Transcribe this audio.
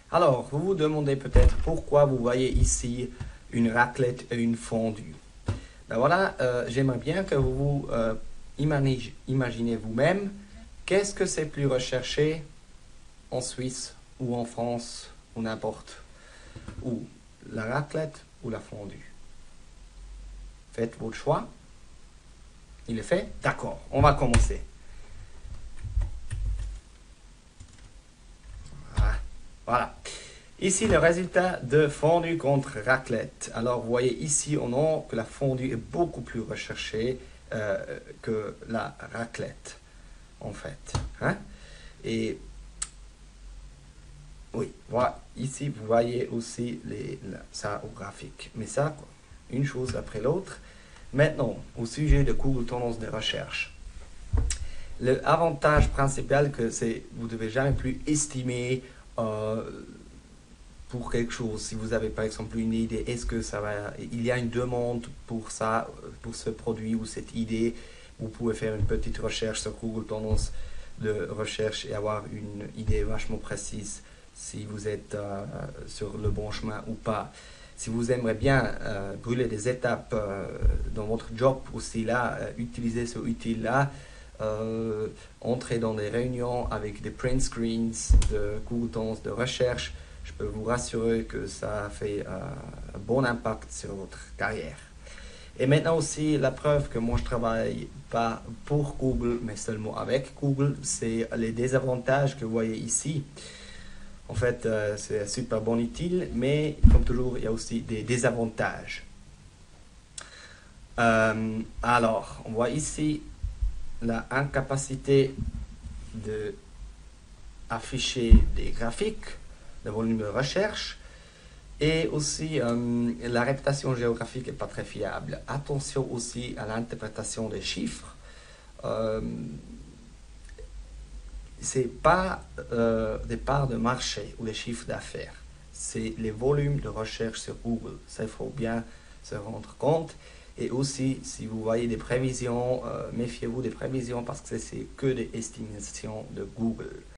Alors, vous vous demandez peut-être pourquoi vous voyez ici une raclette et une fondue. Ben voilà, j'aimerais bien que vous vous imaginez vous-même qu'est-ce que c'est plus recherché en Suisse ou en France ou n'importe où, la raclette ou la fondue. Faites votre choix. Il est fait? D'accord, on va commencer. Voilà. Ici, le résultat de fondue contre raclette. Alors, vous voyez ici au nom que la fondue est beaucoup plus recherchée que la raclette, en fait. Hein? Et oui, voilà. Ici, vous voyez aussi ça au graphique. Mais ça, une chose après l'autre. Maintenant, au sujet de Google Tendance de recherche. L'avantage principal que c'est, vous ne devez jamais plus estimer pour quelque chose. Si vous avez par exemple une idée, est-ce que ça va, il y a une demande pour ça, pour ce produit ou cette idée, vous pouvez faire une petite recherche sur Google Tendance de recherche et avoir une idée vachement précise si vous êtes sur le bon chemin ou pas. Si vous aimeriez bien brûler des étapes dans votre job aussi là, utilisez ce outil-là. Entrer dans des réunions avec des print screens de Google Tendance de recherche, je peux vous rassurer que ça fait un bon impact sur votre carrière. Et maintenant aussi, la preuve que moi je travaille pas pour Google, mais seulement avec Google, c'est les désavantages que vous voyez ici. En fait, c'est un super bon outil, mais comme toujours, il y a aussi des désavantages. Alors, on voit ici la incapacité de afficher des graphiques, de volume de recherche, et aussi la réputation géographique n'est pas très fiable. Attention aussi à l'interprétation des chiffres. C'est pas des parts de marché ou des chiffres d'affaires. C'est les volumes de recherche sur Google. Ça, il faut bien se rendre compte. Et aussi, si vous voyez des prévisions, méfiez-vous des prévisions parce que c'est que des estimations de Google.